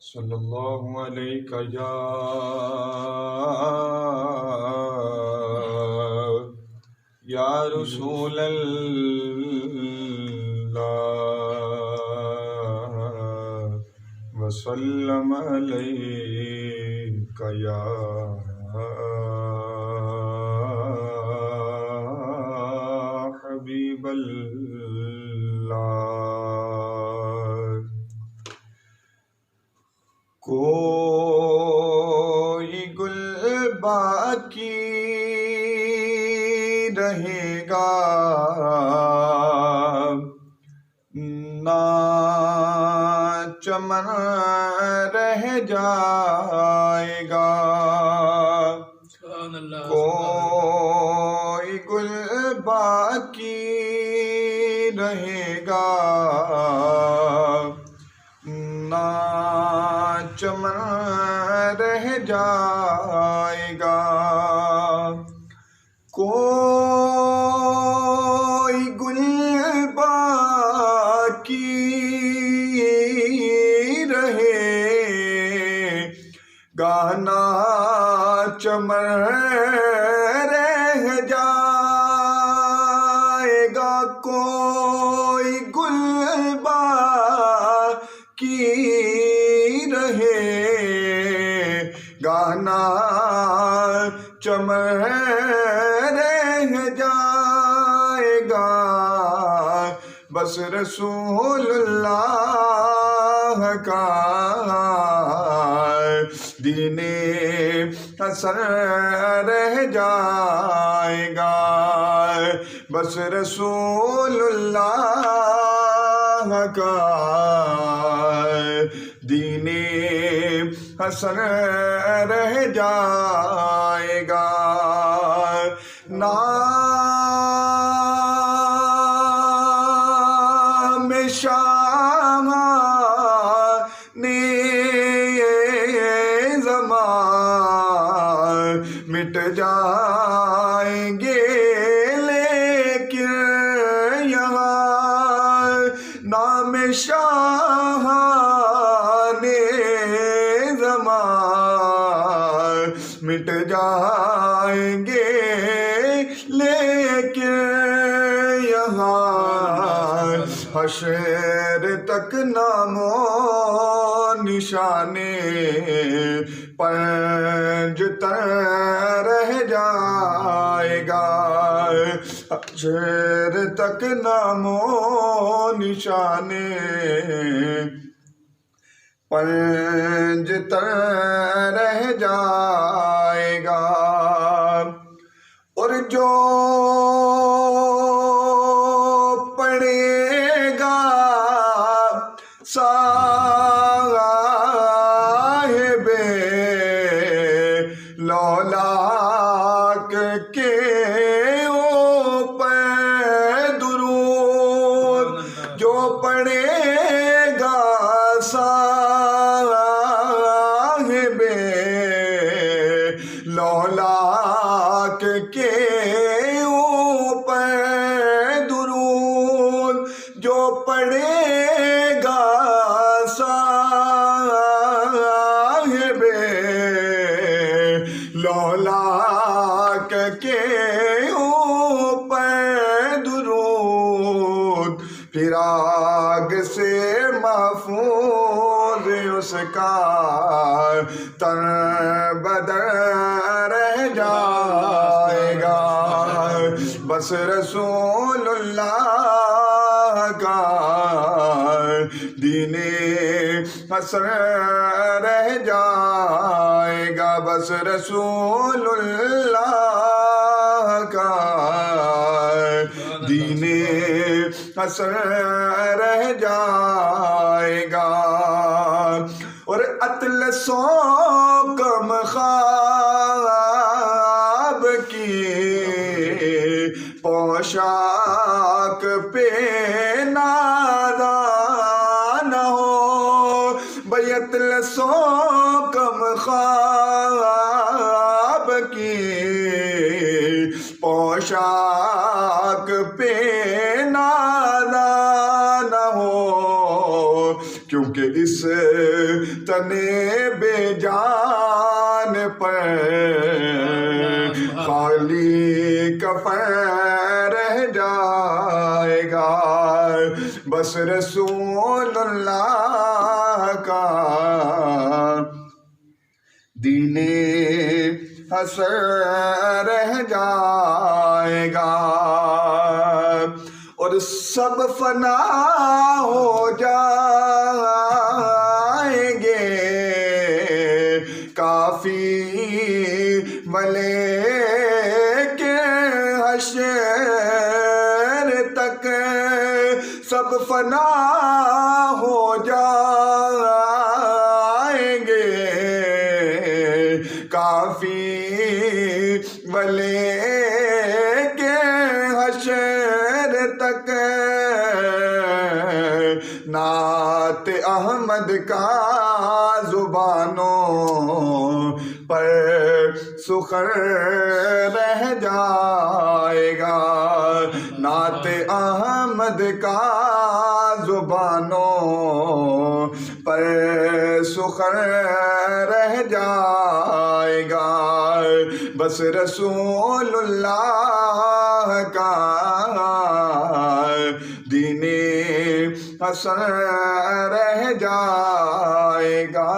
صلی اللہ علیہ یا رسول اللہ وسلم علیک یا حبیب اللہ۔ کوئی گل باقی رہے گا نہ چمن رہ جائے گا، کوئی گل باقی رہے گا نہ چمن رہ جائے گا، کوئی گل باقی رہے گا نہ چمن رہ جائے گا، کوئی گل باقی رہے گا نہ چمن رہ جائے گا، بس رسول اللہ کا دین حسن رہ جائے گا، بس رسول اللہ کا دین حسن رہ جائے گا، نام شاہ نے زمان مٹ جائیں گے، لیکن یہاں نام شاہ نے زمان مٹ جائیں گے، لیکن یہاں حشر تک نام و نشانے پنجتا رہ جائے گا، حشر تک نام و نشانے پنجتا رہ جائے گا، اور جو پڑھے گا صاحب لولاک کے اوپر درود، جو پڑھے گا صاحب لولاک کے اوپر درود، جو پڑھے گا صاحب لولاک کے اوپر درود، پھر آگ سے محفوظ اس کا تن بدن رہ جائے گا، بس رسول اللہ کا دین حسن رہ جائے گا، بس رسول اللہ کا دین حسن رہ جائے گا، اور اطلسوں کم خواب کی پوشاک پہ نادان ہو، بھئی اطلسوں کم خواب کی پوشاک پہ نادان ہو، کیونکہ اس تنے بے جان پر خالی کفن رہ جائے گا، بس رسول اللہ کا دین حسن رہ جائے گا، اور سب فنا ہو جائیں گے، کافی ملے کے حشر تک سب فنا ہو جائیں گے، کافی ملے کے حشر تک نعت احمد کا زبانوں پر سخن رہ جائے گا، نعت احمد کا زبانوں پر سخن رہ جائے گا، بس رسول اللہ کا دین حسن رہ جائے گا۔